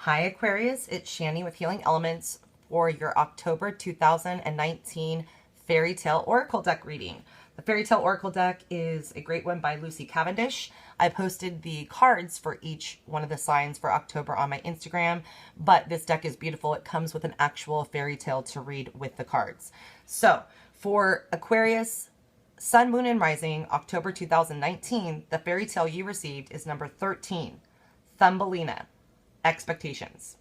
Hi Aquarius, it's Shani with Healing Elements for your October 2019 Fairy Tale Oracle deck reading. The Fairy Tale Oracle deck is a great one by Lucy Cavendish. I posted the cards for each one of the signs for October on my Instagram, but this deck is beautiful. It comes with an actual fairy tale to read with the cards. So for Aquarius, Sun, Moon, and Rising, October 2019, the fairy tale you received is number 13, Thumbelina. Expectations.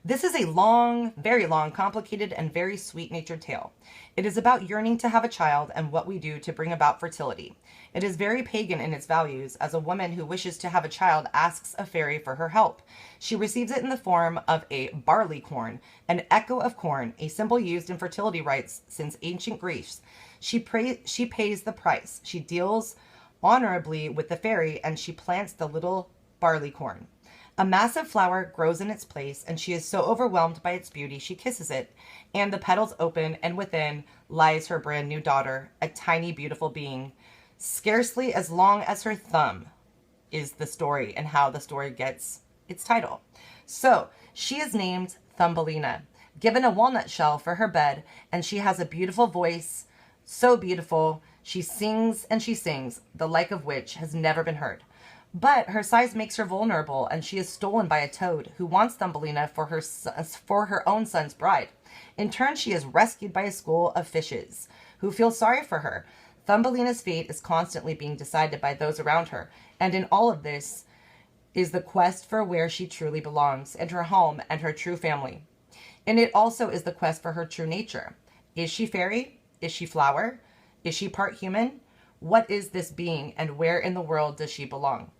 This is a long, very long, complicated, and very sweet-natured tale. It is about yearning to have a child and what we do to bring about fertility. It is very pagan in its values, as a woman who wishes to have a child asks a fairy for her help. She receives it in the form of a barley corn, an echo of corn, a symbol used in fertility rites since ancient Greece. She pays the price. She deals honorably with the fairy, and she plants the little barley corn. A massive flower grows in its place, and she is so overwhelmed by its beauty she kisses it, and the petals open, and within lies her brand new daughter, a tiny, beautiful being, scarcely as long as her thumb, is the story and how the story gets its title. So she is named Thumbelina, given a walnut shell for her bed, and she has a beautiful voice, so beautiful, she sings and she sings, the like of which has never been heard. But her size makes her vulnerable, and she is stolen by a toad who wants Thumbelina for her own son's bride. In turn, she is rescued by a school of fishes who feel sorry for her. Thumbelina's fate is constantly being decided by those around her, and in all of this is the quest for where she truly belongs, and her home and her true family. And it also is the quest for her true nature. Is she fairy? Is she flower? Is she part human? What is this being, and where in the world does she belong?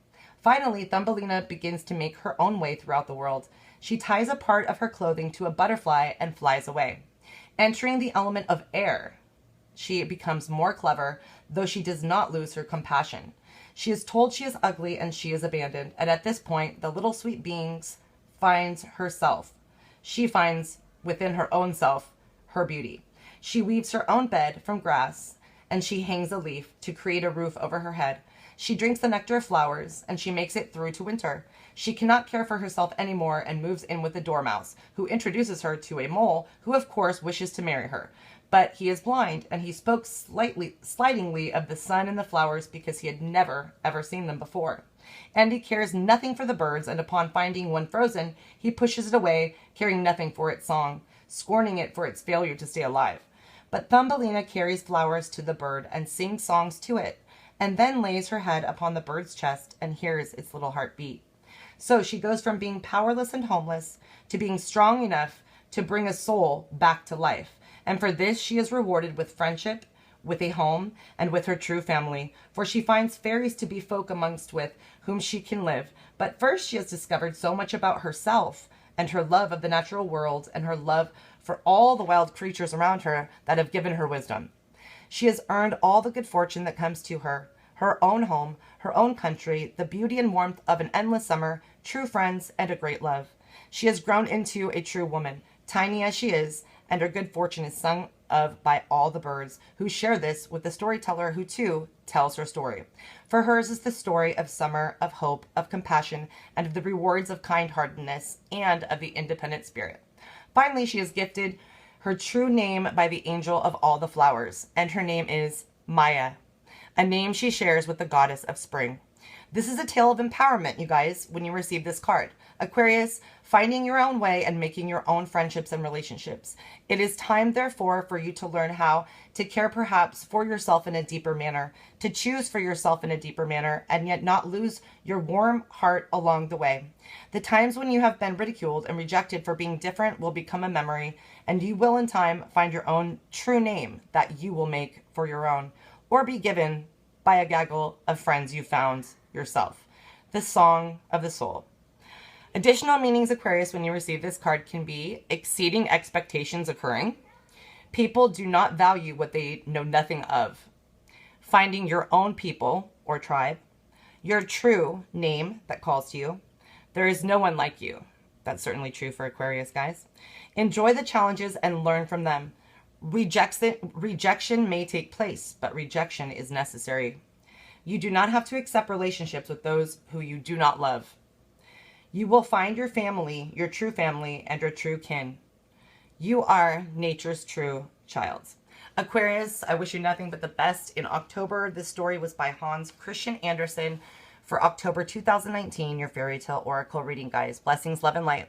Finally, Thumbelina begins to make her own way throughout the world. She ties a part of her clothing to a butterfly and flies away. Entering the element of air, she becomes more clever, though she does not lose her compassion. She is told she is ugly and she is abandoned, and at this point, the little sweet being finds herself. She finds within her own self her beauty. She weaves her own bed from grass, and she hangs a leaf to create a roof over her head. She drinks the nectar of flowers, and she makes it through to winter. She cannot care for herself anymore and moves in with a dormouse, who introduces her to a mole, who of course wishes to marry her. But he is blind, and he spoke slightingly of the sun and the flowers because he had never, ever seen them before. And he cares nothing for the birds, and upon finding one frozen, he pushes it away, caring nothing for its song, scorning it for its failure to stay alive. But Thumbelina carries flowers to the bird and sings songs to it, and then lays her head upon the bird's chest and hears its little heart beat. So she goes from being powerless and homeless to being strong enough to bring a soul back to life. And for this she is rewarded with friendship, with a home, and with her true family, for she finds fairies to be folk amongst with whom she can live. But first she has discovered so much about herself and her love of the natural world and her love for all the wild creatures around her that have given her wisdom. She has earned all the good fortune that comes to her, her own home, her own country, the beauty and warmth of an endless summer, true friends, and a great love. She has grown into a true woman, tiny as she is, and her good fortune is sung of by all the birds, who share this with the storyteller who, too, tells her story. For hers is the story of summer, of hope, of compassion, and of the rewards of kind-heartedness, and of the independent spirit. Finally, she is gifted her true name by the angel of all the flowers, and her name is Maya, a name she shares with the goddess of spring. This is a tale of empowerment, you guys, when you receive this card. Aquarius, finding your own way and making your own friendships and relationships. It is time, therefore, for you to learn how to care perhaps for yourself in a deeper manner, to choose for yourself in a deeper manner, and yet not lose your warm heart along the way. The times when you have been ridiculed and rejected for being different will become a memory, and you will in time find your own true name that you will make for your own, or be given by a gaggle of friends you found yourself. The Song of the Soul. Additional meanings, Aquarius, when you receive this card can be exceeding expectations occurring. People do not value what they know nothing of. Finding your own people or tribe. Your true name that calls to you. There is no one like you. That's certainly true for Aquarius, guys. Enjoy the challenges and learn from them. Rejection may take place, but rejection is necessary. You do not have to accept relationships with those who you do not love. You will find your family, your true family, and your true kin. You are nature's true child. Aquarius, I wish you nothing but the best in October. This story was by Hans Christian Andersen for October 2019, your fairy tale oracle reading, guys. Blessings, love, and light.